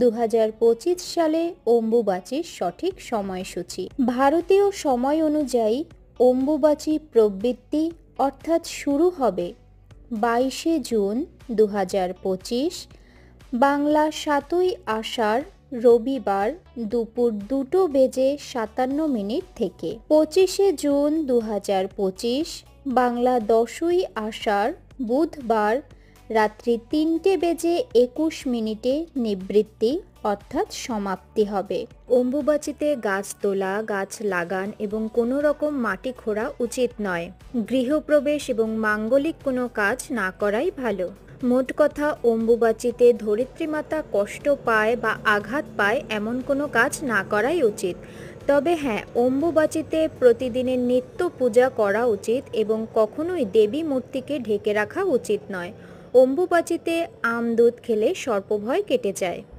2025 সালে অম্বুবাচীর সঠিক সময়সূচি। ভারতীয় সময় অনুযায়ী অম্বুবাচী প্রবৃত্তি অর্থাৎ শুরু হবে 22শে জুন 2025, বাংলা 7ই আষাঢ় রবিবার দুপুর 2:57 থেকে। 25শে জুন 2025, বাংলা 10ই আষাঢ় বুধবার রাত্রি 3:21 নিবৃত্তি অর্থাৎ সমাপ্তি হবে। অম্বুবাচীতে গাছ তোলা, গাছ লাগান এবং কোনো রকম মাটি খোঁড়া উচিত নয়। গৃহপ্রবেশ এবং মাঙ্গলিক কোনো কাজ না করাই ভালো। মোট কথা, অম্বুবাচীতে ধরিত্রীমাতা কষ্ট পায় বা আঘাত পায় এমন কোনো কাজ না করাই উচিত। তবে হ্যাঁ, অম্বুবাচীতে প্রতিদিনের নিত্য পূজা করা উচিত এবং কখনোই দেবী মূর্তিকে ঢেকে রাখা উচিত নয়। অম্বুবাচীতে আম দুধ খেলে সর্পভয় কেটে যায়।